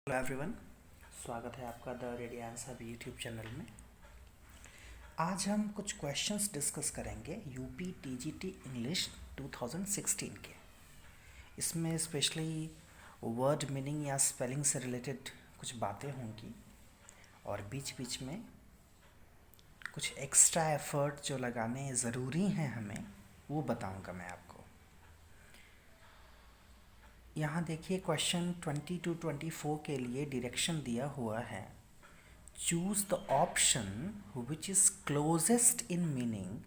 Hello everyone, स्वागत है आपका the ready answer YouTube channel में। आज हम कुछ क्वेश्चंस डिस्कस करेंगे यूपी टीजीटी इंग्लिश 2016 के। इसमें स्पेशली वर्ड मीनिंग या स्पेलिंग से रिलेटेड कुछ बातें होंगी और बीच बीच में कुछ एक्स्ट्रा एफर्ट जो लगाने ज़रूरी हैं हमें, वो बताऊंगा मैं आपको। यहाँ देखिए क्वेश्चन 20 to 24 के लिए डायरेक्शन दिया हुआ है। Choose the option which is closest in meaning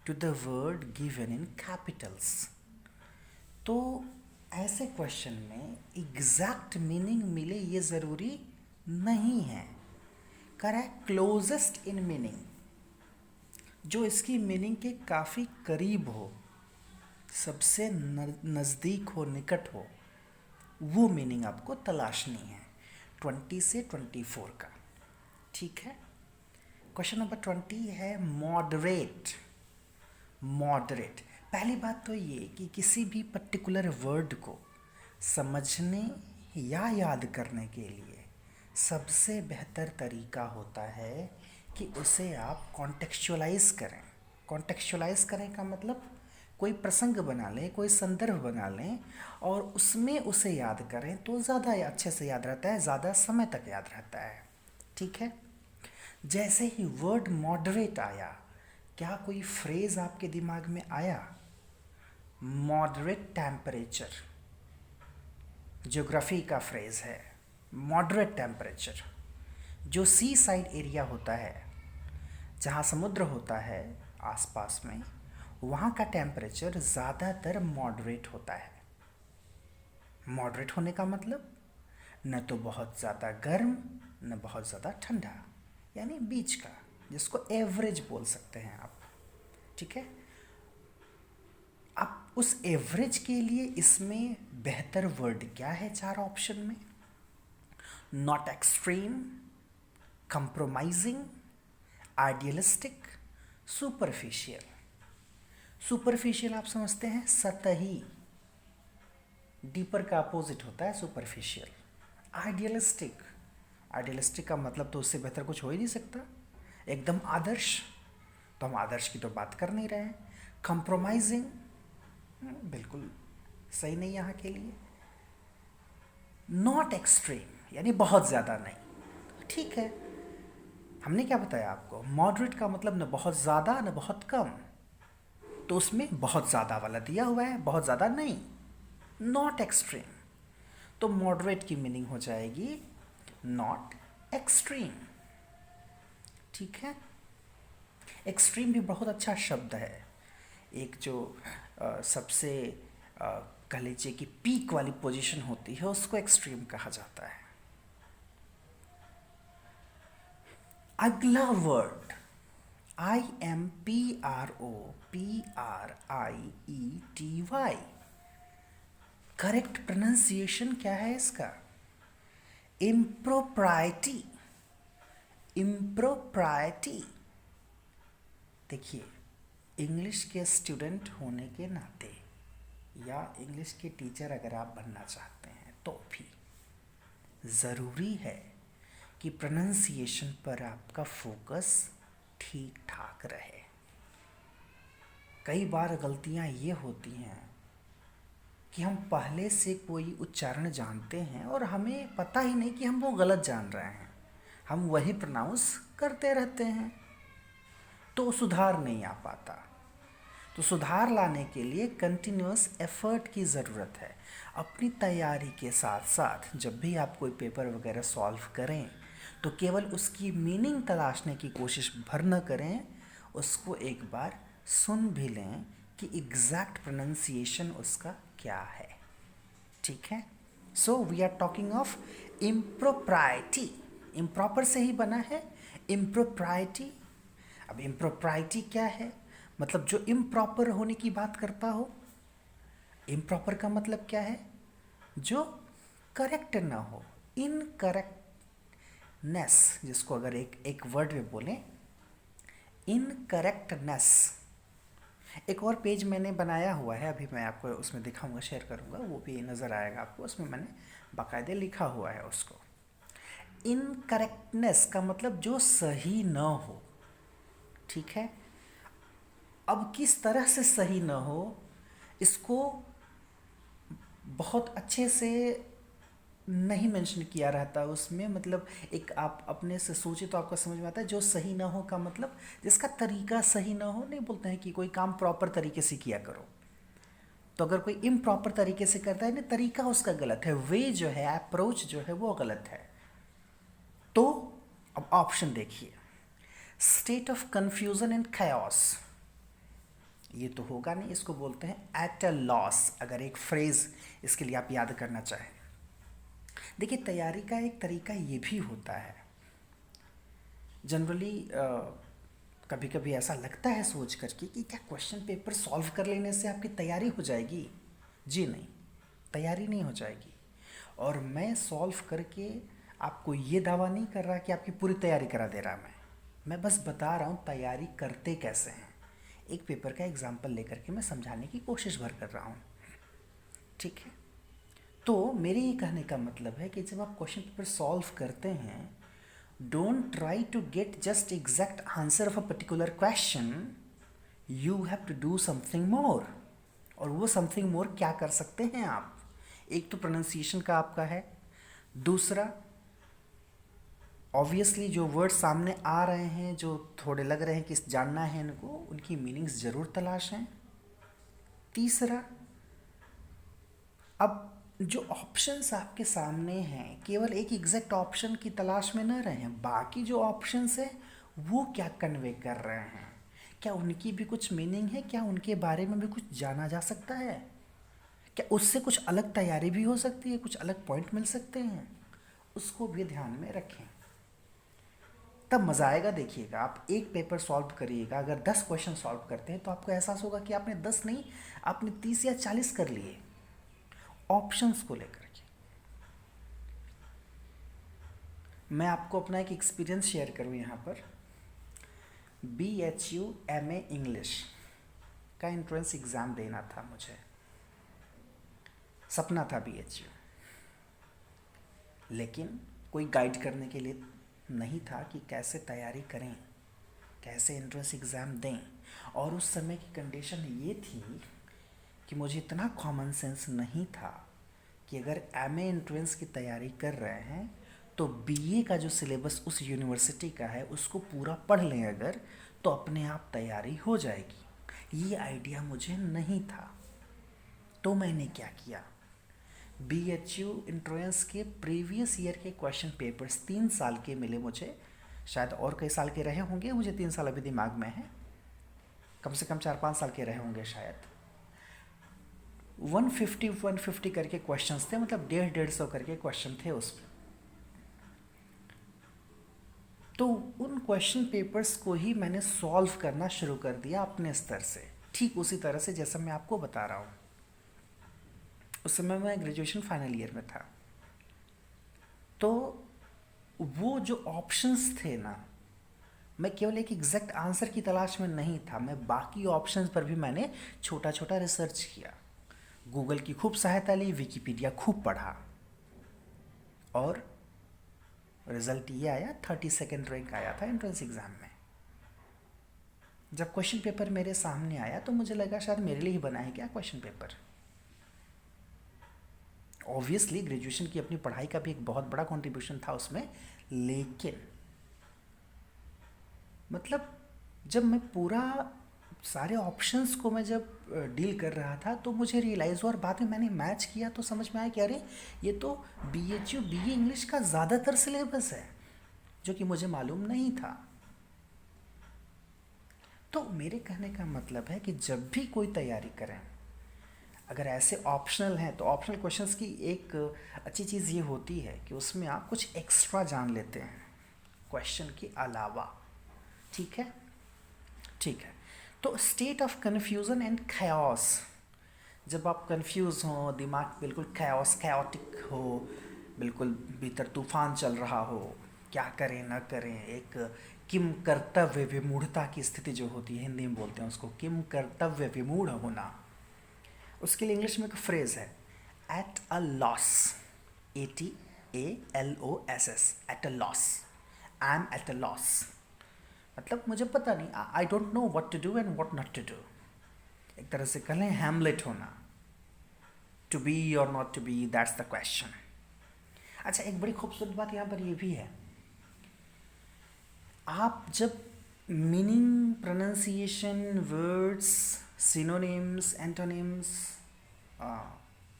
to the word given in capitals. तो ऐसे क्वेश्चन में एग्जैक्ट मीनिंग मिले ये ज़रूरी नहीं है। करेक्ट क्लोजेस्ट इन मीनिंग, जो इसकी मीनिंग के काफ़ी करीब हो, सबसे नज़दीक हो, निकट हो, वो मीनिंग आपको तलाशनी है 20 से 24 का। ठीक है। क्वेश्चन नंबर 20 है मॉडरेट। मॉडरेट, पहली बात तो ये कि किसी भी पर्टिकुलर वर्ड को समझने या याद करने के लिए सबसे बेहतर तरीका होता है कि उसे आप कॉन्टेक्चुअलाइज करें। कॉन्टेक्चुअलाइज करें का मतलब कोई प्रसंग बना लें, कोई संदर्भ बना लें और उसमें उसे याद करें तो ज़्यादा अच्छे से याद रहता है, ज़्यादा समय तक याद रहता है। ठीक है। जैसे ही वर्ड मॉडरेट आया, क्या कोई फ्रेज आपके दिमाग में आया? मॉडरेट टेम्परेचर, ज्योग्राफी का फ्रेज है। मॉडरेट टेम्परेचर, जो सी साइड एरिया होता है, जहाँ समुद्र होता है आसपास में, वहाँ का टेम्परेचर ज़्यादातर मॉडरेट होता है। मॉडरेट होने का मतलब न तो बहुत ज़्यादा गर्म न बहुत ज़्यादा ठंडा, यानी बीच का, जिसको एवरेज बोल सकते हैं आप। ठीक है। अब उस एवरेज के लिए इसमें बेहतर वर्ड क्या है? चार ऑप्शन में not extreme, compromising, idealistic, superficial. Superficial आप समझते हैं सतही, डीपर का अपोजिट होता है सुपरफिशियल। आइडियलिस्टिक, आइडियलिस्टिक का मतलब तो उससे बेहतर कुछ हो ही नहीं सकता, एकदम आदर्श, तो हम आदर्श की तो बात कर नहीं रहे हैं। कंप्रोमाइजिंग बिल्कुल सही नहीं यहाँ के लिए। नॉट एक्सट्रीम, यानी बहुत ज़्यादा नहीं। ठीक है, हमने क्या बताया आपको? मॉडरेट का मतलब न बहुत ज़्यादा न बहुत कम, तो उसमें बहुत ज़्यादा वाला दिया हुआ है, बहुत ज़्यादा नहीं, नॉट एक्सट्रीम। तो मॉडरेट की मीनिंग हो जाएगी नॉट एक्सट्रीम। ठीक है। एक्सट्रीम भी बहुत अच्छा शब्द है। एक जो सबसे कह लीजिए कि पीक वाली पोजीशन होती है, उसको एक्सट्रीम कहा जाता है। अगला वर्ड IMPROPRIETY, करेक्ट प्रोनाउंसिएशन क्या है इसका? इम्प्रोप्राइटी। इम्प्रोप्राइटी, देखिए, इंग्लिश के स्टूडेंट होने के नाते या इंग्लिश के टीचर अगर आप बनना चाहते हैं तो भी ज़रूरी है कि प्रोनाउंसिएशन पर आपका फोकस ठीक ठाक रहे। कई बार गलतियां ये होती हैं कि हम पहले से कोई उच्चारण जानते हैं और हमें पता ही नहीं कि हम वो गलत जान रहे हैं, हम वही प्रोनाउंस करते रहते हैं, तो सुधार नहीं आ पाता। तो सुधार लाने के लिए कंटिन्यूअस एफर्ट की ज़रूरत है। अपनी तैयारी के साथ साथ जब भी आप कोई पेपर वगैरह सॉल्व करें तो केवल उसकी मीनिंग तलाशने की कोशिश भर न करें, उसको एक बार सुन भी लें कि एग्जैक्ट प्रोनाउंसिएशन उसका क्या है। ठीक है। So we are talking of impropriety. Improper से ही बना है इम्प्रोप्राइटी। अब इम्प्रोप्राइटी क्या है? मतलब जो इम्प्रॉपर होने की बात करता हो। इम्प्रॉपर का मतलब क्या है? जो करेक्ट ना हो, इनकरेक्टनेस, जिसको अगर एक वर्ड में बोलें, इनकरेक्टनेस। एक और पेज मैंने बनाया हुआ है, अभी मैं आपको उसमें दिखाऊंगा, शेयर करूंगा, वो भी नज़र आएगा आपको। उसमें मैंने बाकायदे लिखा हुआ है उसको। इनकरेक्टनेस का मतलब जो सही न हो, ठीक है। अब किस तरह से सही न हो, इसको बहुत अच्छे से नहीं मेंशन किया रहता है उसमें। मतलब एक आप अपने से सोचे तो आपको समझ में आता है। जो सही ना हो का मतलब जिसका तरीका सही ना हो, नहीं बोलते हैं कि कोई काम प्रॉपर तरीके से किया करो। तो अगर कोई इम्प्रॉपर तरीके से करता है ना, तरीका उसका गलत है, वे जो है, अप्रोच जो है वो गलत है। तो अब ऑप्शन देखिए, state of confusion and chaos, ये तो होगा नहीं, इसको बोलते हैं एट अ लॉस, अगर एक फ्रेज इसके लिए आप याद करना चाहें। देखिए, तैयारी का एक तरीका ये भी होता है। जनरली कभी कभी ऐसा लगता है सोच करके कि क्या क्वेश्चन पेपर सॉल्व कर लेने से आपकी तैयारी हो जाएगी। जी नहीं, तैयारी नहीं हो जाएगी। और मैं सॉल्व करके आपको ये दावा नहीं कर रहा कि आपकी पूरी तैयारी करा दे रहा मैं बस बता रहा हूँ तैयारी करते कैसे हैं। एक पेपर का एग्जाम्पल लेकर के मैं समझाने की कोशिश भर कर रहा हूँ, ठीक है। तो मेरे ये कहने का मतलब है कि जब आप क्वेश्चन पेपर सॉल्व करते हैं, don't try to get just exact answer of a particular question, you have to do something more. और वो समथिंग मोर क्या कर सकते हैं आप? एक तो प्रोनाउंसिएशन का आपका है, दूसरा ऑब्वियसली जो वर्ड सामने आ रहे हैं, जो थोड़े लग रहे हैं कि जानना है इनको, उनकी मीनिंग्स ज़रूर तलाशें। तीसरा, अब जो ऑप्शंस आपके सामने हैं, केवल एक एग्जैक्ट ऑप्शन की तलाश में न रहें, बाकी जो ऑप्शंस हैं वो क्या कन्वे कर रहे हैं, क्या उनकी भी कुछ मीनिंग है, क्या उनके बारे में भी कुछ जाना जा सकता है, क्या उससे कुछ अलग तैयारी भी हो सकती है, कुछ अलग पॉइंट मिल सकते हैं, उसको भी ध्यान में रखें। तब मज़ा आएगा। देखिएगा, आप एक पेपर सॉल्व करिएगा, अगर 10 क्वेश्चन सॉल्व करते हैं तो आपको एहसास होगा कि आपने 10 नहीं, आपने 30 या 40 कर लिए ऑप्शंस को लेकर के। मैं आपको अपना एक एक्सपीरियंस शेयर करूं यहाँ पर। BHU MA इंग्लिश का एंट्रेंस एग्ज़ाम देना था मुझे, सपना था BHU, लेकिन कोई गाइड करने के लिए नहीं था कि कैसे तैयारी करें, कैसे एंट्रेंस एग्ज़ाम दें। और उस समय की कंडीशन ये थी कि मुझे इतना कॉमन सेंस नहीं था कि अगर MA एंट्रेंस की तैयारी कर रहे हैं तो BA का जो सिलेबस उस यूनिवर्सिटी का है उसको पूरा पढ़ लें अगर, तो अपने आप तैयारी हो जाएगी। ये आइडिया मुझे नहीं था। तो मैंने क्या किया, BHU एंट्रेंस के प्रीवियस ईयर के क्वेश्चन पेपर्स 3 साल के मिले मुझे, शायद और कई साल के रहे होंगे, मुझे 3 साल अभी दिमाग में है, कम से कम 4-5 साल के रहे होंगे शायद। 150 करके क्वेश्चंस थे, मतलब 150 करके क्वेश्चन थे उसमें। तो उन क्वेश्चन पेपर्स को ही मैंने सॉल्व करना शुरू कर दिया अपने स्तर से, ठीक उसी तरह से जैसा मैं आपको बता रहा हूँ। उस समय मैं ग्रेजुएशन फाइनल ईयर में था। तो वो जो ऑप्शंस थे ना, मैं केवल एक एग्जैक्ट आंसर की तलाश में नहीं था, मैं बाकी ऑप्शंस पर भी मैंने छोटा छोटा रिसर्च किया, गूगल की खूब सहायता ली, विकिपीडिया खूब पढ़ा, और रिजल्ट ये आया, 32nd रैंक आया था एंट्रेंस एग्ज़ाम में। जब क्वेश्चन पेपर मेरे सामने आया तो मुझे लगा शायद मेरे लिए ही बना है क्या क्वेश्चन पेपर। ऑब्वियसली ग्रेजुएशन की अपनी पढ़ाई का भी एक बहुत बड़ा कंट्रीब्यूशन था उसमें, लेकिन मतलब जब मैं पूरा सारे ऑप्शंस को मैं जब डील कर रहा था तो मुझे रियलाइज़ हुआ, और बाद में मैंने मैच किया तो समझ में आया कि अरे ये तो BHU BA इंग्लिश का ज़्यादातर सिलेबस है, जो कि मुझे मालूम नहीं था। तो मेरे कहने का मतलब है कि जब भी कोई तैयारी करें, अगर ऐसे ऑप्शनल हैं तो ऑप्शनल क्वेश्चंस की एक अच्छी चीज़ ये होती है कि उसमें आप कुछ एक्स्ट्रा जान लेते हैं क्वेश्चन के अलावा, ठीक है। ठीक है, तो state of confusion and chaos, जब आप कंफ्यूज हो, दिमाग बिल्कुल chaotic हो, बिल्कुल भीतर तूफान चल रहा हो, क्या करें न करें, एक किम कर्तव्य विमूढ़ता की स्थिति जो होती है, हिंदी में बोलते हैं उसको किम कर्तव्य विमूढ़ होना, उसके लिए इंग्लिश में एक फ्रेज़ है, at a loss, LOSS, at a loss. I am at a loss. मतलब मुझे पता नहीं, I don't know what to do and what not to do. एक तरह से कहें हैमलेट होना. टू बी और not to be, that's the question. अच्छा, एक बड़ी खूबसूरत बात यहाँ पर ये भी है. आप जब meaning, pronunciation, words, synonyms, antonyms,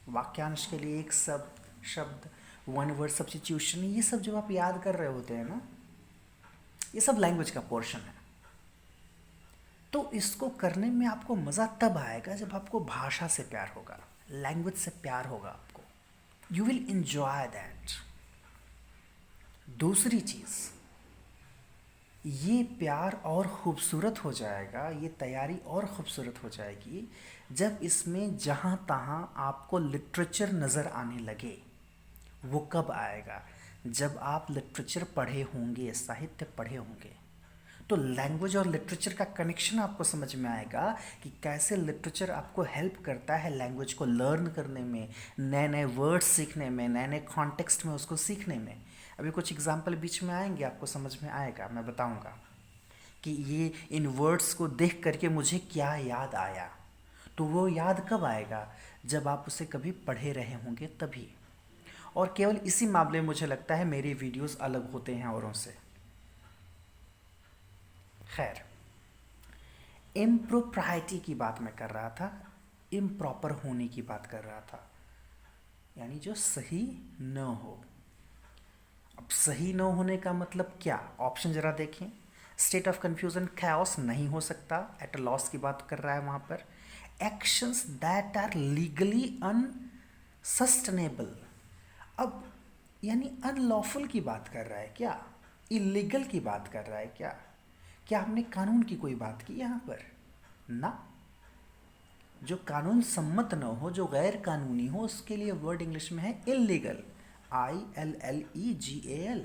वाक्यांश के लिए एक शब्द, वन वर्ड सब्स्टिट्यूशन, ये सब जब आप याद कर रहे होते हैं ना, ये सब लैंग्वेज का पोर्शन है. तो इसको करने में आपको मज़ा तब आएगा जब आपको भाषा से प्यार होगा, लैंग्वेज से प्यार होगा आपको. You will enjoy that. दूसरी चीज़, ये प्यार और ख़ूबसूरत हो जाएगा, ये तैयारी और ख़ूबसूरत हो जाएगी जब इसमें जहाँ तहाँ आपको लिटरेचर नज़र आने लगे. वो कब आएगा? जब आप लिटरेचर पढ़े होंगे, साहित्य पढ़े होंगे, तो लैंग्वेज और लिटरेचर का कनेक्शन आपको समझ में आएगा कि कैसे लिटरेचर आपको हेल्प करता है लैंग्वेज को लर्न करने में, नए नए वर्ड्स सीखने में, नए नए कॉन्टेक्स्ट में उसको सीखने में. अभी कुछ एग्जाम्पल बीच में आएंगे, आपको समझ में आएगा. मैं बताऊंगा कि ये इन वर्ड्स को देख करके मुझे क्या याद आया. तो वो याद कब आएगा? जब आप उसे कभी पढ़े रहे होंगे तभी. और केवल इसी मामले में मुझे लगता है मेरे वीडियोस अलग होते हैं औरों से. खैर, इम्प्रोप्राइटी की बात मैं कर रहा था, इम्प्रॉपर होने की बात कर रहा था, यानी जो सही न हो. अब सही न होने का मतलब क्या? ऑप्शन जरा देखें. स्टेट ऑफ कन्फ्यूजन, कैओस नहीं हो सकता. एट अ लॉस की बात कर रहा है वहाँ पर. Actions that are legally unsustainable. अब यानी अनलॉफुल की बात कर रहा है क्या? इलीगल की बात कर रहा है क्या? क्या हमने कानून की कोई बात की यहाँ पर? ना. जो कानून सम्मत न हो, जो गैर कानूनी हो, उसके लिए वर्ड इंग्लिश में है इलीगल, ILLEGAL,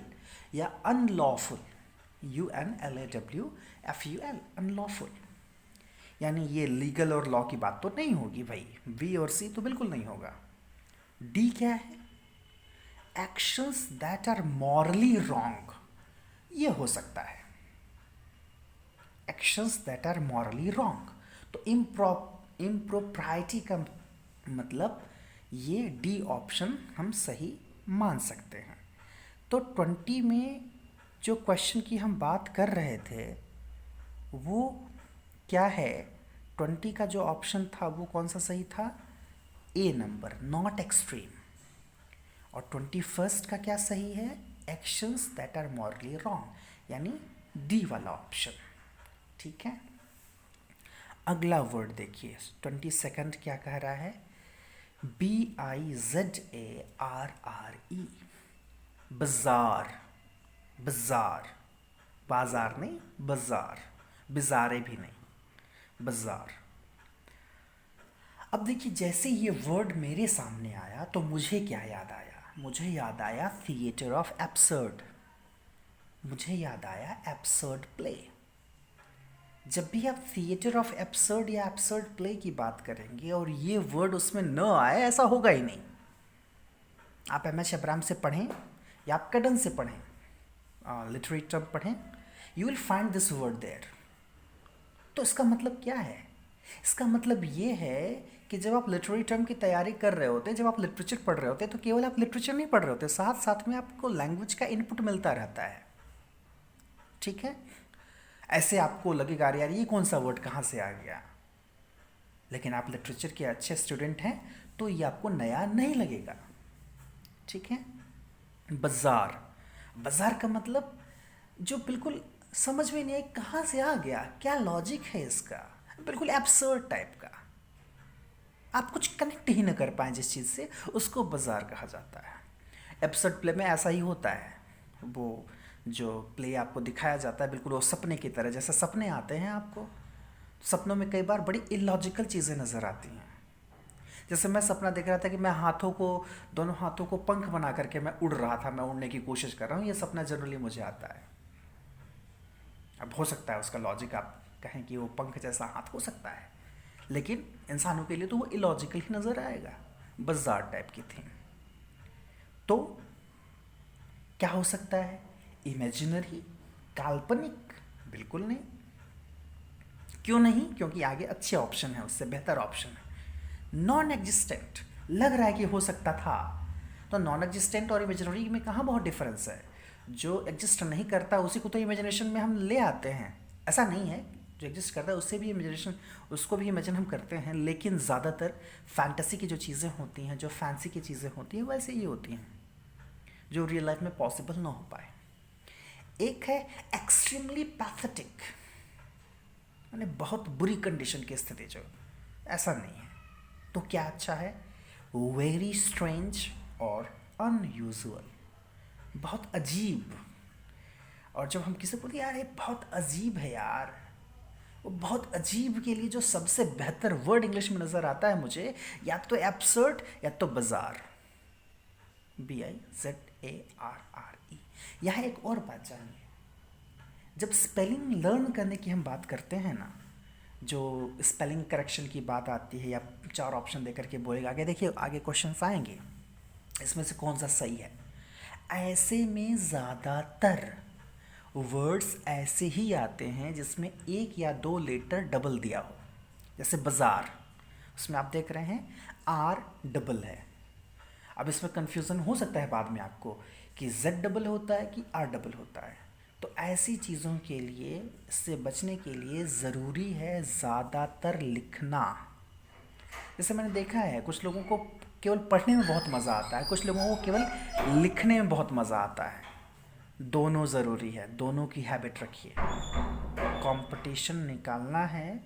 या अनलॉफुल, UNLAWFUL, अनलॉफुल. यानी ये लीगल और लॉ की बात तो नहीं होगी भाई. बी और सी तो बिल्कुल नहीं होगा. डी क्या है? Actions that are morally wrong. ये हो सकता है, actions that are morally wrong. तो इम्प्रोप्राइटी का मतलब ये डी ऑप्शन हम सही मान सकते हैं. तो 20 में जो क्वेश्चन की हम बात कर रहे थे वो क्या है? 20 का जो ऑप्शन था वो कौन सा सही था? A number, not extreme. और 21st का क्या सही है? Actions that are morally wrong, यानी डी वाला ऑप्शन. ठीक है. अगला वर्ड देखिए, 22nd क्या कह रहा है? BIZARRE, बाजार. बाजार, बाजार नहीं, बाजार. बिजारे भी नहीं, बाजार. अब देखिए, जैसे ये वर्ड मेरे सामने आया तो मुझे क्या याद आया? मुझे याद आया थिएटर ऑफ एब्सर्ड. मुझे याद आया एब्सर्ड प्ले. जब भी आप थिएटर ऑफ एब्सर्ड या एब्सर्ड प्ले की बात करेंगे और ये वर्ड उसमें न आए, ऐसा होगा ही नहीं. आप MS अब्राहम से पढ़ें या आप कडन से पढ़ें, लिटरेरी टर्म पढ़ें, you will find this word there. तो इसका मतलब क्या है? इसका मतलब ये है कि जब आप लिटरेरी टर्म की तैयारी कर रहे होते, जब आप लिटरेचर पढ़ रहे होते, तो केवल आप लिटरेचर नहीं पढ़ रहे होते, साथ साथ में आपको लैंग्वेज का इनपुट मिलता रहता है. ठीक है. ऐसे आपको लगेगा यार ये कौन सा वर्ड कहाँ से आ गया, लेकिन आप लिटरेचर के अच्छे स्टूडेंट हैं तो ये आपको नया नहीं लगेगा. ठीक है. बाजार. बाजार का मतलब जो बिल्कुल समझ में नहीं आए कहाँ से आ गया, क्या लॉजिक है इसका, बिल्कुल एब्सर्ड टाइप का, आप कुछ कनेक्ट ही न कर पाए जिस चीज़ से, उसको बाजार कहा जाता है. एब्सर्ड प्ले में ऐसा ही होता है. वो जो प्ले आपको दिखाया जाता है बिल्कुल वो सपने की तरह, जैसे सपने आते हैं आपको, सपनों में कई बार बड़ी इलॉजिकल चीज़ें नज़र आती हैं. जैसे मैं सपना देख रहा था कि मैं दोनों हाथों को पंख बना करके मैं उड़ रहा था, मैं उड़ने की कोशिश कर रहा हूँ. ये सपना जनरली मुझे आता है. अब हो सकता है उसका लॉजिक आप कहें कि वो पंख जैसा हाथ हो सकता है, लेकिन इंसानों के लिए तो वो इलॉजिकल ही नज़र आएगा. बाजार टाइप की थी. तो क्या हो सकता है? इमेजिनरी, काल्पनिक? बिल्कुल नहीं। क्यों नहीं? क्योंकि आगे अच्छे ऑप्शन है, उससे बेहतर ऑप्शन है। नॉन एग्जिस्टेंट, लग रहा है कि हो सकता था। तो नॉन एग्जिस्टेंट और इमेजिनरी में कहाँ बहुत डिफरेंस है? जो एग्जिस्ट नहीं करता उसी को तो इमेजिनेशन में हम ले आते हैं। ऐसा नहीं है, जो एग्जिस्ट करता है उससे भी इमेजिनेशन, उसको भी इमेजिन हम करते हैं, लेकिन ज़्यादातर फैंटेसी की जो चीज़ें होती हैं, जो फैंसी की चीज़ें होती हैं, वैसे ही होती हैं, जो रियल लाइफ में पॉसिबल ना हो पाए। एक है एक्सट्रीमली पैथेटिक, मैंने बहुत बुरी कंडीशन की स्थिति, जो ऐसा नहीं है। तो क्या अच्छा है? वेरी स्ट्रेंज और अनयूजुअल, बहुत अजीब। और जब हम किसी को बोलते यार ये बहुत अजीब है यार, वो बहुत अजीब के लिए जो सबसे बेहतर वर्ड इंग्लिश में नज़र आता है मुझे, या तो एब्सर्ड या तो बाजार, BIZARRE। यहाँ एक और बात जानिए, जब स्पेलिंग लर्न करने की हम बात करते हैं ना, जो स्पेलिंग करेक्शन की बात आती है, या 4 ऑप्शन देकर के बोलेगा आगे, देखिए आगे क्वेश्चंस आएंगे, इसमें से कौन सा सही है। ऐसे में ज़्यादातर वर्ड्स ऐसे ही आते हैं जिसमें 1 या 2 लेटर डबल दिया हो। जैसे बाज़ार, उसमें आप देख रहे हैं R डबल है। अब इसमें कन्फ्यूज़न हो सकता है बाद में आपको कि Z डबल होता है कि R डबल होता है। तो ऐसी चीज़ों के लिए, इससे बचने के लिए ज़रूरी है ज़्यादातर लिखना। जैसे मैंने देखा है कुछ लोगों को केवल पढ़ने में बहुत मज़ा आता है, कुछ लोगों को केवल लिखने में बहुत मज़ा आता है। दोनों ज़रूरी है, दोनों की हैबिट रखिए। कंपटीशन निकालना है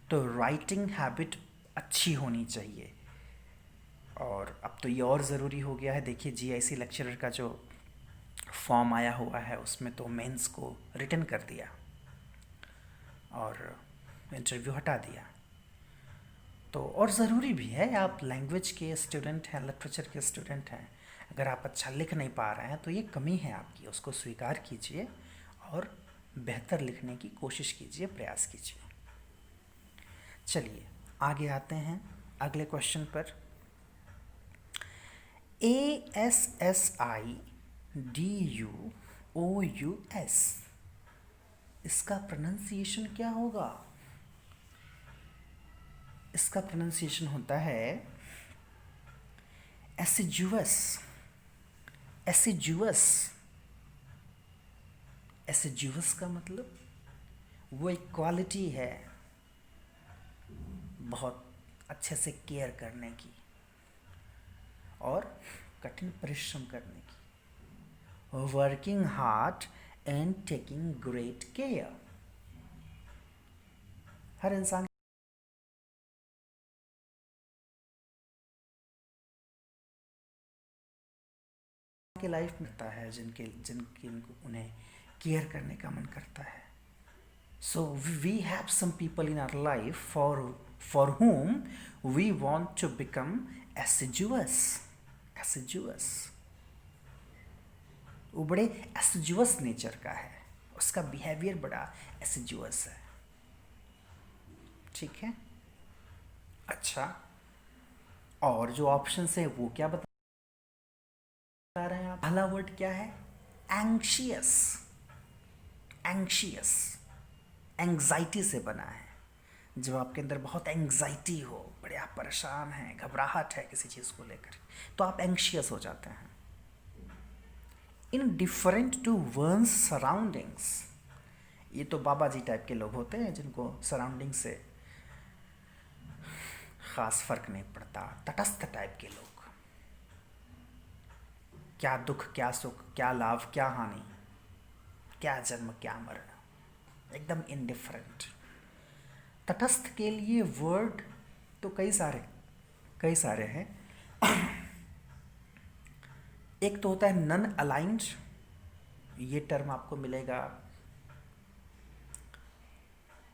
तो राइटिंग हैबिट अच्छी होनी चाहिए। और अब तो ये और ज़रूरी हो गया है, देखिए GIC लेक्चरर का जो फॉर्म आया हुआ है उसमें तो मेंस को रिटन कर दिया और इंटरव्यू हटा दिया। तो और ज़रूरी भी है, आप लैंग्वेज के स्टूडेंट हैं, लिटरेचर के स्टूडेंट हैं, अगर आप अच्छा लिख नहीं पा रहे हैं तो ये कमी है आपकी, उसको स्वीकार कीजिए और बेहतर लिखने की कोशिश कीजिए, प्रयास कीजिए। चलिए आगे आते हैं अगले क्वेश्चन पर। ASSIDUOUS, इसका प्रोनाउंसिएशन क्या होगा? इसका प्रोनाउंसिएशन होता है एसिजुअस। एसिजुअस, एसिजुअस का मतलब वो एक क्वालिटी है बहुत अच्छे से केयर करने की और कठिन परिश्रम करने की। Working hard and taking great care. हर इंसान की लाइफ में होता है जिनके जिनकी उन्हें केयर करने का मन करता है। So we have some people in our life for whom we want to become assiduous. Assiduous, वो बड़े assiduous नेचर का है, उसका बिहेवियर बड़ा assiduous है। ठीक है, अच्छा, और जो ऑप्शन है वो क्या बता रहे हैं आप? पहला वर्ड क्या है? एंग्शियस। एंग्शियस एंग्जाइटी से बना है। जब आपके अंदर बहुत एंग्जाइटी हो, बड़े आप परेशान हैं, घबराहट है किसी चीज़ को लेकर, तो आप एंग्शियस हो जाते हैं। इनडिफरेंट टू वंस सराउंडिंग्स, ये तो बाबा जी टाइप के लोग होते हैं जिनको सराउंडिंग से खास फर्क नहीं पड़ता, तटस्थ टाइप के लोग। क्या दुख, क्या सुख, क्या लाभ, क्या हानि, क्या जन्म, क्या मरण, एकदम इनडिफरेंट। तटस्थ के लिए वर्ड तो कई सारे हैं। एक तो होता है नन अलाइंड, ये टर्म आपको मिलेगा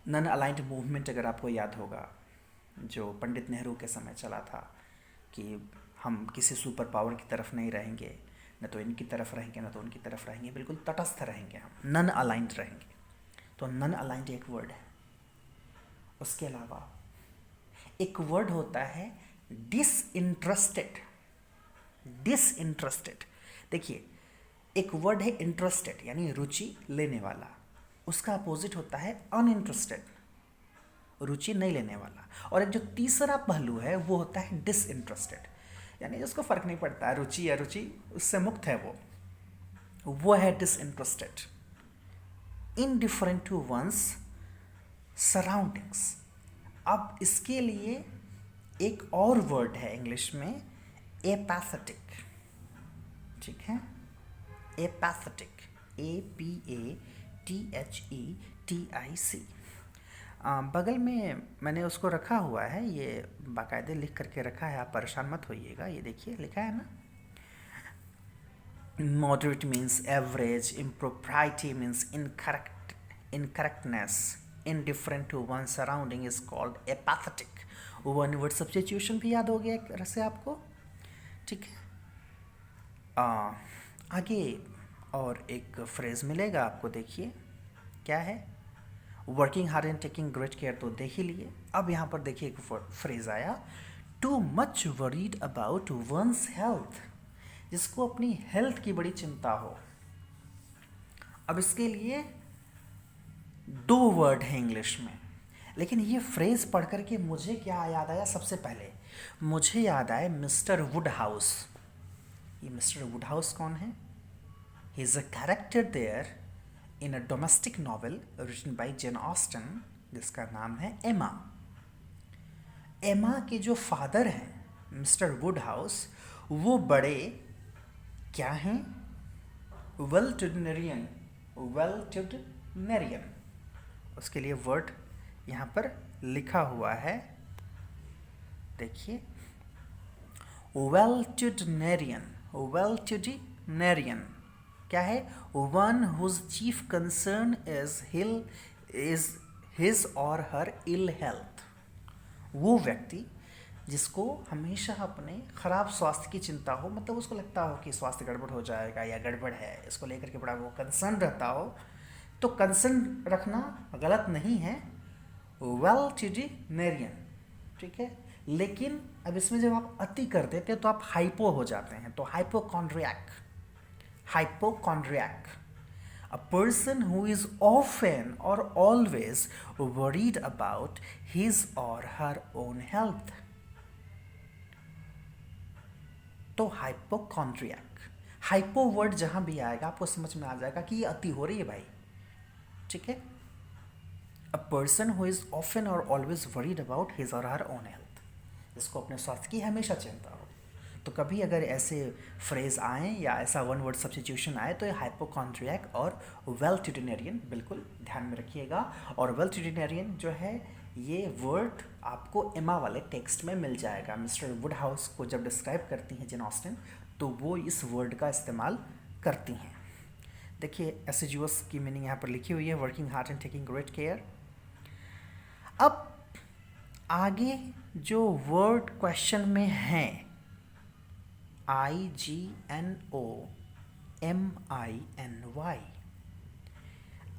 नन अलाइंड मूवमेंट, अगर आपको याद होगा, जो पंडित नेहरू के समय चला था कि हम किसी सुपर पावर की तरफ नहीं रहेंगे, न तो इनकी तरफ रहेंगे न तो उनकी तरफ रहेंगे, बिल्कुल तटस्थ रहेंगे, हम नन अलाइंड रहेंगे। तो नन अलाइंड एक वर्ड है। उसके अलावा एक वर्ड होता है डिसइंटरेस्टेड। डिसइंटरेस्टेड, देखिए एक वर्ड है इंटरेस्टेड यानी रुचि लेने वाला, उसका अपोजिट होता है अनइंटरेस्टेड, रुचि नहीं लेने वाला। और एक जो तीसरा पहलू है वो होता है डिसइंटरेस्टेड, यानी जिसको फर्क नहीं पड़ता रुचि या रुचि उससे मुक्त है, वो है disinterested, indifferent to one's surroundings. अब इसके लिए एक और वर्ड है इंग्लिश में एपैथेटिक, ठीक है, एपैथेटिक, APATHETIC। बगल में मैंने उसको रखा हुआ है, ये बाकायदे लिख करके रखा है, आप परेशान मत होइएगा। ये देखिए लिखा है ना, moderate means average, impropriety means incorrectness, indifferent to one's surrounding is called apathetic। One word substitution भी याद हो गया एक तरह से आपको, ठीक है। आगे और एक फ्रेज मिलेगा आपको, देखिए क्या है, working hard and taking great care तो देख ही लिए। अब यहाँ पर देखिए एक फ्रेज आया, too much worried about one's health, जिसको अपनी हेल्थ की बड़ी चिंता हो। अब इसके लिए दो वर्ड हैं इंग्लिश में, लेकिन ये फ्रेज पढ़ करके मुझे क्या याद आया, सबसे पहले मुझे याद आया मिस्टर वुडहाउस। ये मिस्टर वुडहाउस कौन है? He is a character there in a domestic novel written by Jane Austen, जिसका नाम है एमा। एमा के जो फादर हैं मिस्टर वुडहाउस, वो बड़े क्या हैं, वेल्टुडिनेरियन, वेल्टुडिनेरियन। उसके लिए वर्ड यहाँ पर लिखा हुआ है, देखिए वेल्टुडिनेरियन, वेल्टुडिनेरियन क्या है, one whose chief concern is his or her ill health. वो व्यक्ति जिसको हमेशा अपने ख़राब स्वास्थ्य की चिंता हो, मतलब उसको लगता हो कि स्वास्थ्य गड़बड़ हो जाएगा या गड़बड़ है, इसको लेकर के बड़ा वो कंसर्न रहता हो। तो कंसर्न रखना गलत नहीं है, वेल्टुडिनेरियन, ठीक है। लेकिन अब इसमें जब आप अति कर देते हैं तो आप हाइपो हो जाते हैं, तो hypochondriac, hypochondriac, a person who is often or always worried about his or her own health। तो हाइपोकॉन्ड्रियक, हाइपो वर्ड जहां भी आएगा आपको समझ में आ जाएगा कि ये अति हो रही है भाई, ठीक है। A person who is often or always worried about his or her own health, जिसको अपने स्वास्थ्य की हमेशा चिंता हो। तो कभी अगर ऐसे फ्रेज आए या ऐसा वन वर्ड सब्स्टिट्यूशन आए तो ये हाइपोकॉन्ड्रियक और वेल्टुडिनेरियन बिल्कुल ध्यान में रखिएगा। और वेल्टुडिनेरियन जो है ये वर्ड आपको एमा वाले टेक्स्ट में मिल जाएगा। मिस्टर वुडहाउस को जब डिस्क्राइब करती हैं जेन ऑस्टिन तो वो इस वर्ड का इस्तेमाल करती हैं। देखिए एसिजुअस की मीनिंग यहाँ पर लिखी हुई है, working hard and taking great care. अब आगे जो वर्ड क्वेश्चन में हैं IGNOMINY,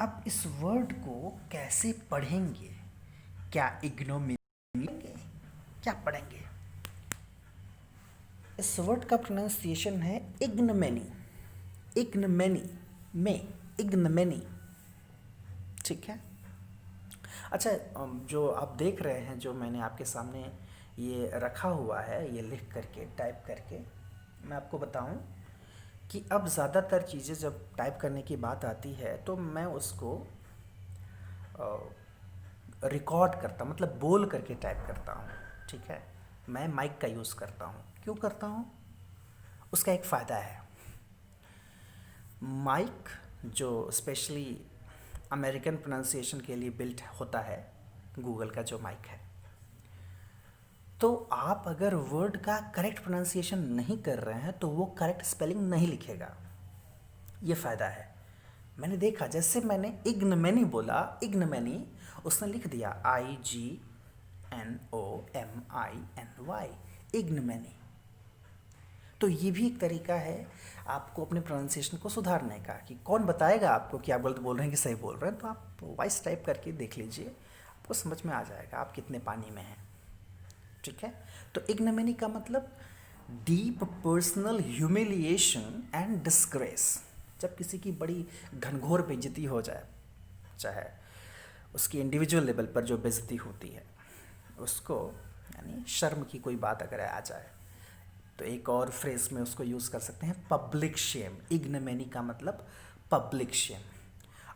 अब इस वर्ड को कैसे पढ़ेंगे, क्या इग्नोमिनी, क्या पढ़ेंगे? इस वर्ड का प्रोनाउंसिएशन है इग्नमेनी, इग्नमेनी में, इग्नमेनी, ठीक है। अच्छा, जो आप देख रहे हैं, जो मैंने आपके सामने ये रखा हुआ है, ये लिख करके टाइप करके, मैं आपको बताऊं कि अब ज़्यादातर चीज़ें जब टाइप करने की बात आती है तो मैं उसको रिकॉर्ड करता, मतलब बोल करके टाइप करता हूँ, ठीक है। मैं माइक का यूज़ करता हूँ। क्यों करता हूँ? उसका एक फ़ायदा है। माइक जो स्पेशली अमेरिकन प्रोनाउंसिएशन के लिए बिल्ट होता है, गूगल का जो माइक है, तो आप अगर वर्ड का करेक्ट प्रोनाउंसिएशन नहीं कर रहे हैं तो वो करेक्ट स्पेलिंग नहीं लिखेगा। ये फ़ायदा है। मैंने देखा, जैसे मैंने इग्नमेनी बोला, इग्नमेनी, उसने लिख दिया IGNOMINY, इग्नमेनी। तो ये भी एक तरीका है आपको अपने प्रोनाउंसिएशन को सुधारने का, कि कौन बताएगा आपको कि आप गलत बोल रहे हैं कि सही बोल रहे हैं। तो आप वॉइस टाइप करके देख लीजिए, आपको समझ में आ जाएगा आप कितने पानी में हैं, ठीक है। तो इग्नोमिनी का मतलब deep personal humiliation and disgrace, जब किसी की बड़ी घनघोर बेइज्जती हो जाए, चाहे उसकी इंडिविजुअल लेवल पर जो बेइज्जती होती है उसको, यानी शर्म की कोई बात अगर आ जाए, तो एक और फ्रेज में उसको यूज़ कर सकते हैं, पब्लिक शेम। इग्नोमेनी का मतलब पब्लिक शेम।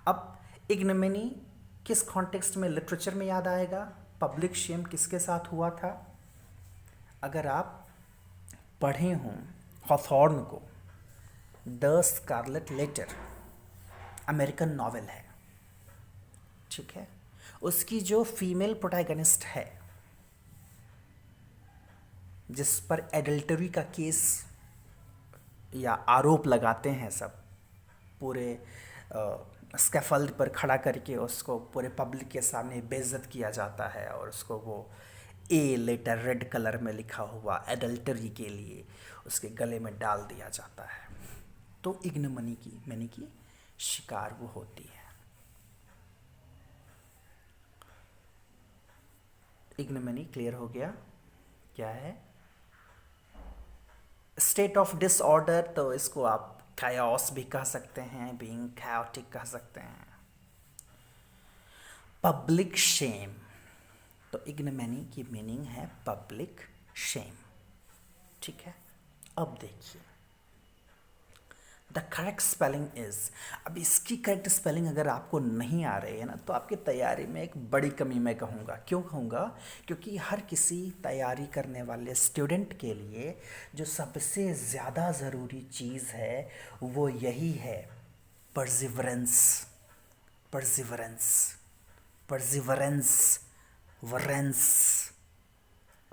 अब इग्नोमेनी किस कॉन्टेक्स्ट में लिटरेचर में याद आएगा, पब्लिक शेम किसके साथ हुआ था? अगर आप पढ़े हों हॉथॉर्न को, the scarlet letter, American novel है, ठीक है, उसकी जो फीमेल प्रोटैगनिस्ट है जिस पर एडल्टरी का केस या आरोप लगाते हैं सब, पूरे स्कैफल्ड पर खड़ा करके उसको पूरे पब्लिक के सामने बेइज्जत किया जाता है और उसको वो ए लेटर रेड कलर में लिखा हुआ एडल्टरी के लिए उसके गले में डाल दिया जाता है। तो इग्नोमेनी की मैंने की शिकार वो होती है। इग्नोमेनी क्लियर हो गया क्या है? स्टेट ऑफ डिसऑर्डर, तो इसको आप कायोस भी कह सकते हैं, बीइंग chaotic कह सकते हैं। पब्लिक शेम, तो इग्नोमेनी की मीनिंग है पब्लिक शेम, ठीक है। अब देखिए द करेक्ट स्पेलिंग इज, अब इसकी करेक्ट स्पेलिंग अगर आपको नहीं आ रही है ना, तो आपकी तैयारी में एक बड़ी कमी मैं कहूँगा। क्यों कहूँगा? क्योंकि हर किसी तैयारी करने वाले स्टूडेंट के लिए जो सबसे ज़्यादा ज़रूरी चीज़ है वो यही है, परसिवरेंस। Perseverance, perseverance, वरेंस।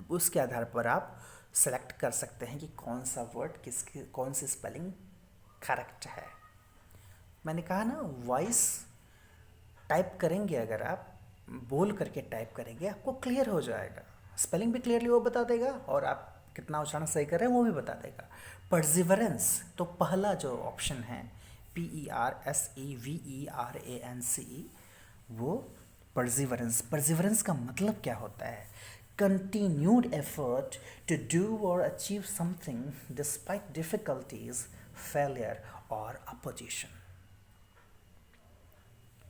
अब उसके आधार पर आप सेलेक्ट कर सकते हैं कि कौन सा वर्ड किसकी कौन सी स्पेलिंग करेक्ट है। मैंने कहा ना, वॉइस टाइप करेंगे, अगर आप बोल करके टाइप करेंगे आपको क्लियर हो जाएगा, स्पेलिंग भी क्लियरली वो बता देगा और आप कितना उच्चारण सही कर रहे हैं वो भी बता देगा। परसिवरेंस, तो पहला जो ऑप्शन है PERSEVERANCE, वो परसिवरेंस। परसिवरेंस का मतलब क्या होता है? कंटिन्यूड एफर्ट टू डू और achieve something despite difficulties, failure और अपोजिशन,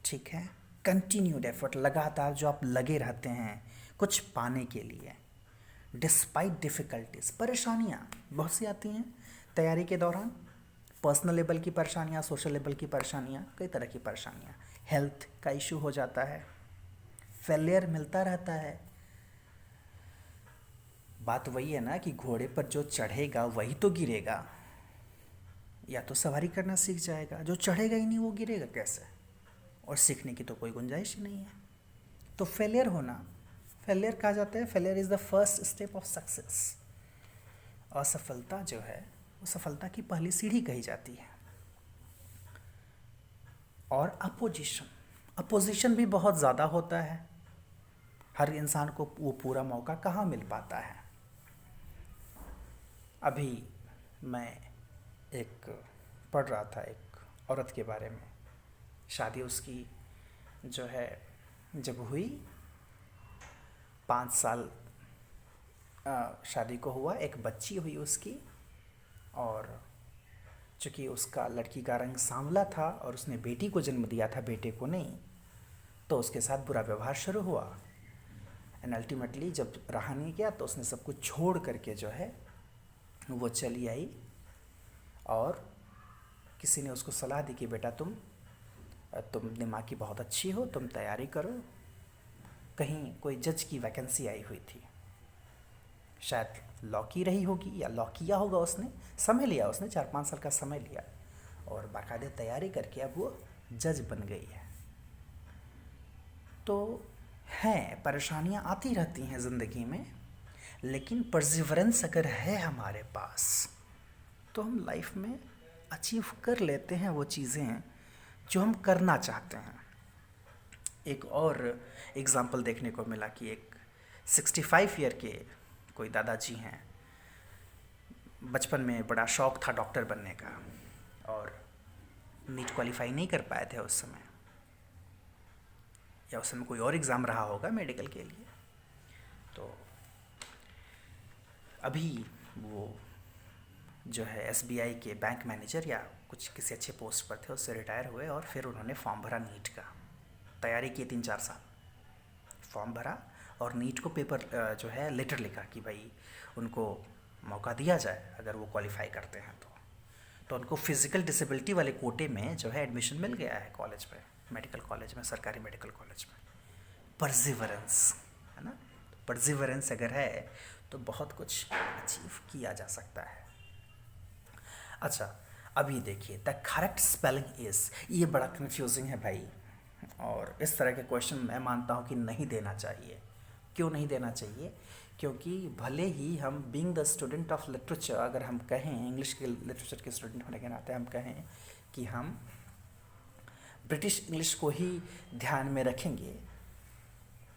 ठीक है। कंटिन्यूड एफर्ट, लगातार जो आप लगे रहते हैं कुछ पाने के लिए। डिस्पाइट डिफ़िकल्टीज, परेशानियाँ बहुत सी आती हैं तैयारी के दौरान, पर्सनल लेवल की परेशानियाँ, सोशल लेवल की परेशानियाँ, कई तरह की परेशानियाँ। हेल्थ का इशू हो जाता है, फेलियर मिलता रहता है। बात वही है ना कि घोड़े पर जो चढ़ेगा वही तो गिरेगा, या तो सवारी करना सीख जाएगा, जो चढ़ेगा ही नहीं वो गिरेगा कैसे? और सीखने की तो कोई गुंजाइश ही नहीं है। तो फेलियर होना, फेलियर कहा जाता है, failure is the first step of success. असफलता जो है वो सफलता की पहली सीढ़ी कही जाती है। और अपोजिशन, अपोजिशन भी बहुत ज़्यादा होता है, हर इंसान को वो पूरा मौका कहाँ मिल पाता है। अभी मैं एक पढ़ रहा था एक औरत के बारे में, शादी उसकी जो है जब हुई, 5 साल शादी को हुआ, एक बच्ची हुई उसकी, और चूँकि उसका लड़की का रंग सांवला था और उसने बेटी को जन्म दिया था, बेटे को नहीं, तो उसके साथ बुरा व्यवहार शुरू हुआ। एंड अल्टीमेटली जब रहा नहीं गया तो उसने सब कुछ छोड़ करके जो है वो चली आई, और किसी ने उसको सलाह दी कि बेटा तुम दिमाग की बहुत अच्छी हो, तुम तैयारी करो। कहीं कोई जज की वैकेंसी आई हुई थी, शायद लॉ की रही होगी या लॉ किया होगा उसने, समय लिया उसने, 4-5 साल का समय लिया और बाकायदे तैयारी करके अब वो जज बन गई है। तो हैं, परेशानियाँ आती रहती हैं ज़िंदगी में, लेकिन परसिवरेंस अगर है हमारे पास तो हम लाइफ में अचीव कर लेते हैं वो चीज़ें जो हम करना चाहते हैं। एक और एग्ज़ाम्पल देखने को मिला कि एक 65 ईयर के कोई दादाजी हैं, बचपन में बड़ा शौक़ था डॉक्टर बनने का और नीट क्वालिफाई नहीं कर पाए थे उस समय, या उस समय कोई और एग्ज़ाम रहा होगा मेडिकल के लिए। तो अभी वो जो है SBI के बैंक मैनेजर या कुछ किसी अच्छे पोस्ट पर थे, उससे रिटायर हुए और फिर उन्होंने फॉर्म भरा नीट का, तैयारी की 3-4 साल, फॉर्म भरा और नीट को पेपर जो है लेटर लिखा कि भाई उनको मौका दिया जाए अगर वो क्वालिफाई करते हैं तो उनको फिज़िकल डिसेबिलिटी वाले कोटे में जो है एडमिशन मिल गया है कॉलेज में, मेडिकल कॉलेज में, सरकारी मेडिकल कॉलेज में। परसिवरेंस है ना, परसिवरेंस अगर है तो बहुत कुछ अचीव किया जा सकता है। अच्छा, अभी देखिए द करेक्ट स्पेलिंग इज़, ये बड़ा कंफ्यूजिंग है भाई, और इस तरह के क्वेश्चन मैं मानता हूँ कि नहीं देना चाहिए। क्यों नहीं देना चाहिए? क्योंकि भले ही हम being the student of literature, अगर हम कहें इंग्लिश के लिटरेचर के स्टूडेंट होने के नाते हम कहें कि हम ब्रिटिश इंग्लिश को ही ध्यान में रखेंगे,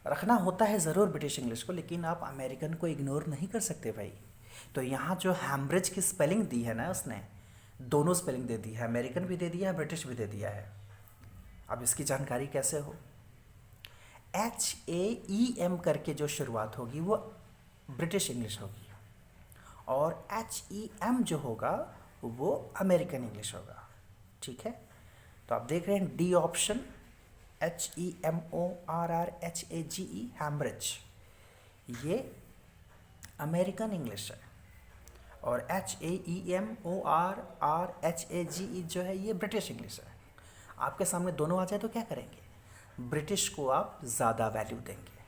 रखना होता है ज़रूर ब्रिटिश इंग्लिश को, लेकिन आप अमेरिकन को इग्नोर नहीं कर सकते भाई। तो यहाँ जो हैम्ब्रिज की स्पेलिंग दी है ना, उसने दोनों स्पेलिंग दे दी है, अमेरिकन भी दे दिया है, ब्रिटिश भी दे दिया है। अब इसकी जानकारी कैसे हो? HAEM करके जो शुरुआत होगी वो ब्रिटिश इंग्लिश होगी, और HEM जो होगा वो अमेरिकन इंग्लिश होगा। ठीक है, तो आप देख रहे हैं डी ऑप्शन, HEMORRHAGE, हैम्ब्रिज, ये अमेरिकन इंग्लिश है, और HAEMORRHAGE जो है ये ब्रिटिश इंग्लिश है। आपके सामने दोनों आ जाए तो क्या करेंगे? ब्रिटिश को आप ज़्यादा वैल्यू देंगे।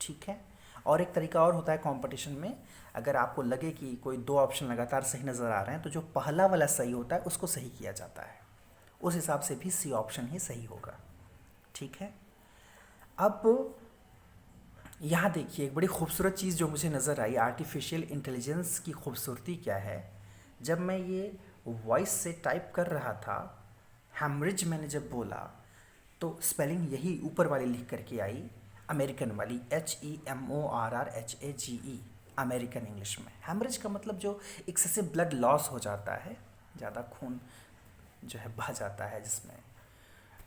ठीक है, और एक तरीका और होता है कंपटीशन में, अगर आपको लगे कि कोई 2 ऑप्शन लगातार सही नज़र आ रहे हैं तो जो पहला वाला सही होता है उसको सही किया जाता है, उस हिसाब से भी सी ऑप्शन ही सही होगा। ठीक है, अब यहाँ देखिए एक बड़ी खूबसूरत चीज़ जो मुझे नज़र आई, आर्टिफिशियल इंटेलिजेंस की खूबसूरती क्या है। जब मैं ये वॉइस से टाइप कर रहा था, हैम्ब्रिज मैंने जब बोला तो स्पेलिंग यही ऊपर वाली लिख करके आई, अमेरिकन वाली, HEMORRHAGE, अमेरिकन इंग्लिश में। हैम्ब्रिज का मतलब जो एक्सेसिव ब्लड लॉस हो जाता है, ज़्यादा खून जो है बह जाता है, जिसमें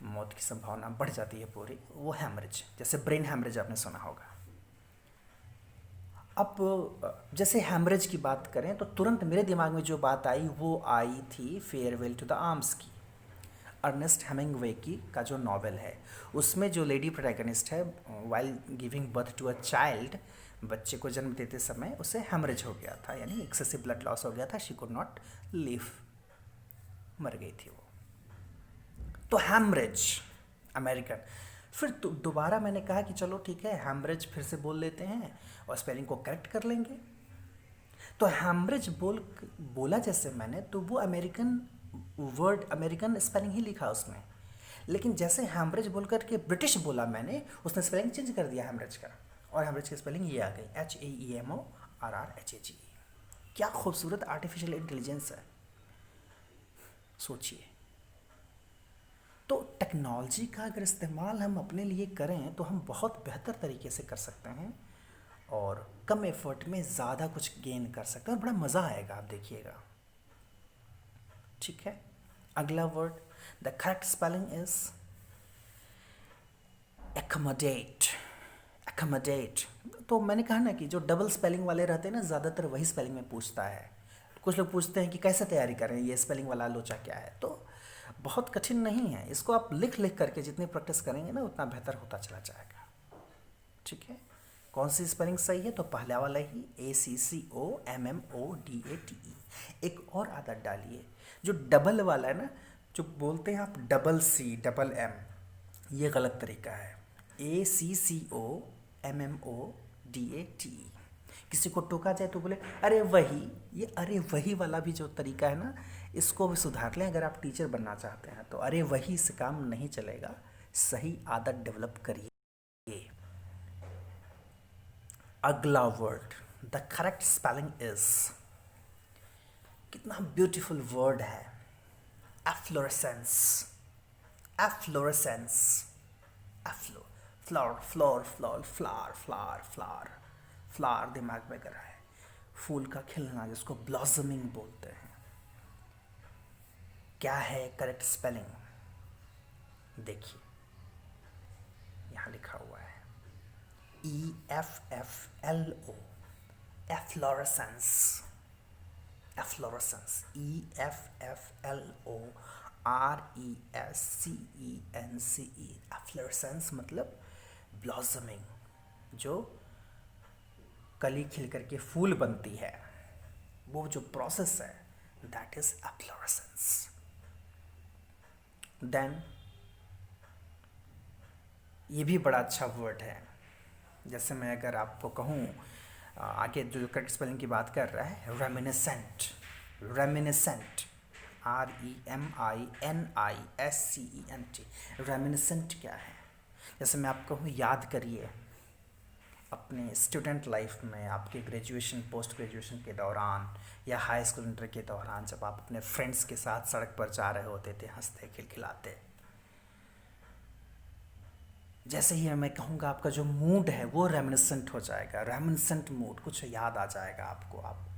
मौत की संभावना बढ़ जाती है पूरी, वो हैम्ब्रिज, जैसे ब्रेन हैम्ब्रिज आपने सुना होगा। अब जैसे हैम्ब्रिज की बात करें तो तुरंत मेरे दिमाग में जो बात आई वो आई थी फेयरवेल टू द आर्म्स की, अर्नेस्ट हेमिंग्वे की का जो नॉवेल है, उसमें जो लेडी प्रोटैगनिस्ट है, while giving birth to a child, बच्चे को जन्म देते समय उसे हैमरेज हो गया था, यानी एक्सेसिव ब्लड लॉस हो गया था, शी कुड नॉट लिव, मर गई थी वो। तो हैमरेज अमेरिकन। फिर दोबारा मैंने कहा कि चलो ठीक है, हैमरेज फिर से बोल लेते हैं और स्पेलिंग को करेक्ट कर लेंगे। तो हैमरेज बोला जैसे मैंने, तो वो अमेरिकन वर्ड, अमेरिकन स्पेलिंग ही लिखा उसमें, लेकिन जैसे हैम्ब्रिज बोल करके ब्रिटिश बोला मैंने, उसने स्पेलिंग चेंज कर दिया हैम्ब्रिज का, और हैम्ब्रिज की स्पेलिंग ये आ गई, HAEMORRHAGE। क्या खूबसूरत आर्टिफिशियल इंटेलिजेंस है, सोचिए। तो टेक्नोलॉजी का अगर इस्तेमाल हम अपने लिए करें तो हम बहुत बेहतर तरीके से कर सकते हैं, और कम एफर्ट में ज़्यादा कुछ गेन कर सकते हैं, और बड़ा मज़ा आएगा, आप देखिएगा। ठीक है, अगला word, the correct spelling is accommodate, accommodate। तो मैंने कहा ना कि जो डबल स्पेलिंग वाले रहते हैं ना, ज़्यादातर वही स्पेलिंग में पूछता है। कुछ लोग पूछते हैं कि कैसे तैयारी करें, ये स्पेलिंग वाला लोचा क्या है, तो बहुत कठिन नहीं है, इसको आप लिख लिख करके जितनी प्रैक्टिस करेंगे ना उतना बेहतर होता चला जाएगा। ठीक है, कौन सी स्पेलिंग सही है? तो पहला वाला ही, ACCOMMODATE। एक और आदत डालिए, जो डबल वाला है ना, जो बोलते हैं आप डबल C डबल M, ये गलत तरीका है। ACCOMMODATE। किसी को टोका जाए तो बोले अरे वही, ये अरे वही वाला भी जो तरीका है ना, इसको भी सुधार लें। अगर आप टीचर बनना चाहते हैं तो अरे वही से काम नहीं चलेगा, सही आदत डेवलप करिए। अगला word, the correct spelling is, कितना ब्यूटीफुल वर्ड है, efflorescence. Efflorescence, efflo, flower floor floor flower flower flower flower दिमाग में कर रहा है, फूल का खिलना जिसको ब्लॉसमिंग बोलते हैं। क्या है करेक्ट स्पेलिंग? देखिए यहाँ लिखा हुआ है EFFLO, efflorescence. efflorescence, EFFLORESCENCE, efflorescence मतलब ब्लॉसमिंग, जो कली खिल करके फूल बनती है, वो जो प्रोसेस है, दैट इज एफ्लोरेसेंस. देन ये भी बड़ा अच्छा वर्ड है. जैसे मैं अगर आपको कहूँ, आगे जो करेक्ट स्पेलिंग की बात कर रहा है, रेमिनिसेंट. Reminiscent, REMINISCENT. रेमिनिसेंट क्या है? जैसे मैं आपको कहूँ, याद करिए अपने स्टूडेंट लाइफ में, आपके ग्रेजुएशन पोस्ट ग्रेजुएशन के दौरान या हाई स्कूल इंटर के दौरान, जब आप अपने फ्रेंड्स के साथ सड़क पर जा रहे होते थे हंसते खिलखिलाते. जैसे ही मैं कहूँगा, आपका जो मूड है वो रेमिनिसेंट हो जाएगा. रेमिनिसेंट मूड, कुछ याद आ जाएगा आपको. आप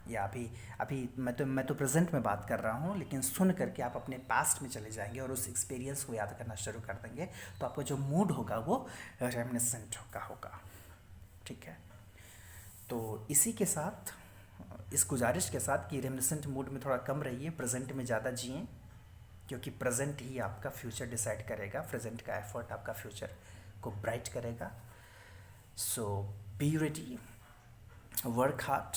या अभी अभी मैं तो प्रेजेंट में बात कर रहा हूँ, लेकिन सुन करके आप अपने पास्ट में चले जाएंगे और उस एक्सपीरियंस को याद करना शुरू कर देंगे, तो आपका जो मूड होगा वो रेमिनिसेंट होगा. ठीक है. तो इसी के साथ, इस गुजारिश के साथ कि रेमिनिसेंट मूड में थोड़ा कम रहिए, प्रेजेंट में ज़्यादा जिएं, क्योंकि प्रेजेंट ही आपका फ्यूचर डिसाइड करेगा. प्रेजेंट का एफर्ट आपका फ्यूचर को ब्राइट करेगा. So be ready, work hard,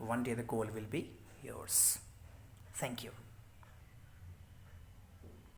one day the goal will be yours. Thank you.